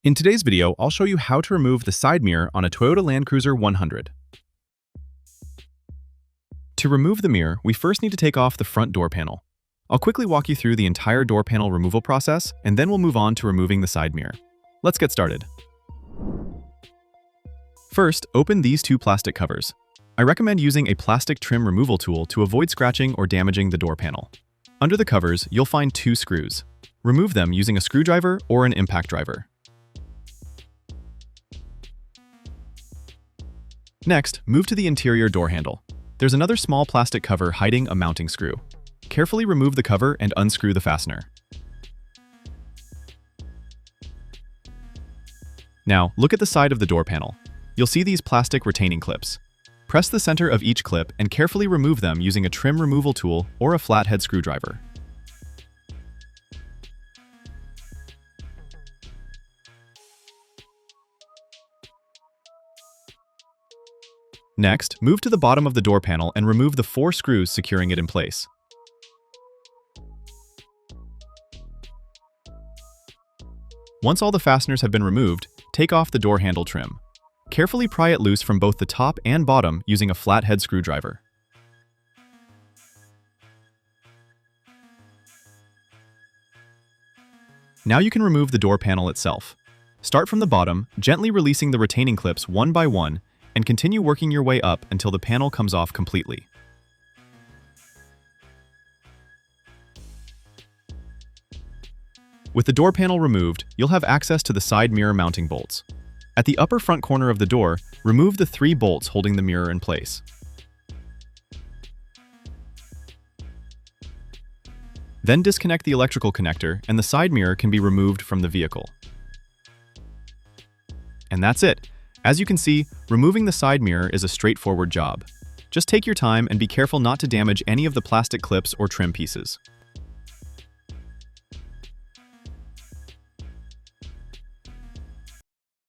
In today's video, I'll show you how to remove the side mirror on a Toyota Land Cruiser 100. To remove the mirror, we first need to take off the front door panel. I'll quickly walk you through the entire door panel removal process, and then we'll move on to removing the side mirror. Let's get started. First, open these two plastic covers. I recommend using a plastic trim removal tool to avoid scratching or damaging the door panel. Under the covers, you'll find two screws. Remove them using a screwdriver or an impact driver. Next, move to the interior door handle. There's another small plastic cover hiding a mounting screw. Carefully remove the cover and unscrew the fastener. Now, look at the side of the door panel. You'll see these plastic retaining clips. Press the center of each clip and carefully remove them using a trim removal tool or a flathead screwdriver. Next, move to the bottom of the door panel and remove the 4 screws securing it in place. Once all the fasteners have been removed, take off the door handle trim. Carefully pry it loose from both the top and bottom using a flathead screwdriver. Now you can remove the door panel itself. Start from the bottom, gently releasing the retaining clips one by one, and continue working your way up until the panel comes off completely. With the door panel removed, you'll have access to the side mirror mounting bolts. At the upper front corner of the door, remove the 3 bolts holding the mirror in place. Then disconnect the electrical connector and the side mirror can be removed from the vehicle. And that's it. As you can see, removing the side mirror is a straightforward job. Just take your time and be careful not to damage any of the plastic clips or trim pieces.